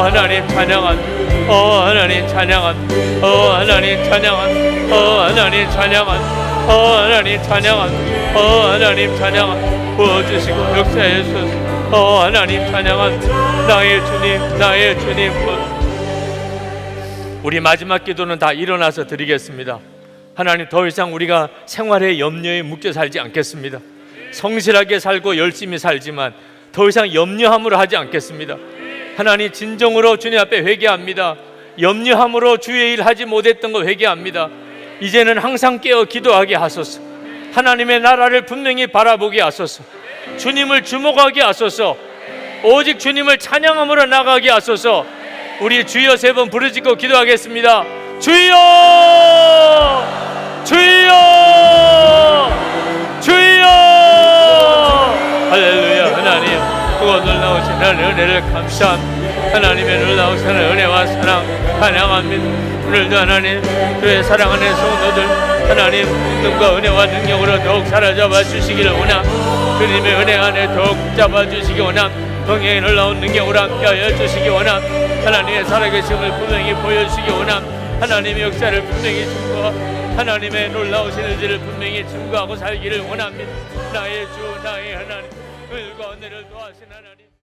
하나님 찬양합니다. 하나님 찬양합니다. 하나님 찬양합니다. 하나님 찬양합니다. 하나님 찬양합니다. 하나님 찬양합니다. 부어주시고 역사해 주소서. 하나님 찬양합니다. 나의 주님 나의 주님. 우리 마지막 기도는 다 일어나서 드리겠습니다. 하나님 더 이상 우리가 생활의 염려에 묶여 살지 않겠습니다. 성실하게 살고 열심히 살지만 더 이상 염려함으로 하지 않겠습니다. 하나님 진정으로 주님 앞에 회개합니다. 염려함으로 주의 일 하지 못했던 거 회개합니다. 이제는 항상 깨어 기도하게 하소서. 하나님의 나라를 분명히 바라보게 하소서. 주님을 주목하게 하소서. 오직 주님을 찬양함으로 나가게 하소서. 우리 주여 세 번 부르짖고 기도하겠습니다. 주여 주여 주여 할렐루야. 하나님 그거 놀라우신 하나님의 은혜를 감사합니다. 하나님의 놀라우신 은혜와 사랑 찬양합니다. 오늘도 하나님 주의 사랑하는 성도들 하나님 믿음과 은혜와 능력으로 더욱 사로잡아 주시기를 원함. 주님의 은혜 안에 더욱 잡아주시기 원함. 성령의 놀라운 능력으로 함께하여 주시기 원함. 하나님의 살아계심을 분명히 보여주시기 원함. 하나님의 역사를 분명히 증거하고 하나님의 놀라우신 의지를 분명히 증거하고 살기를 원합니다. 나의 주 나의 하나님, 을과 은혜를 도하신 하나님.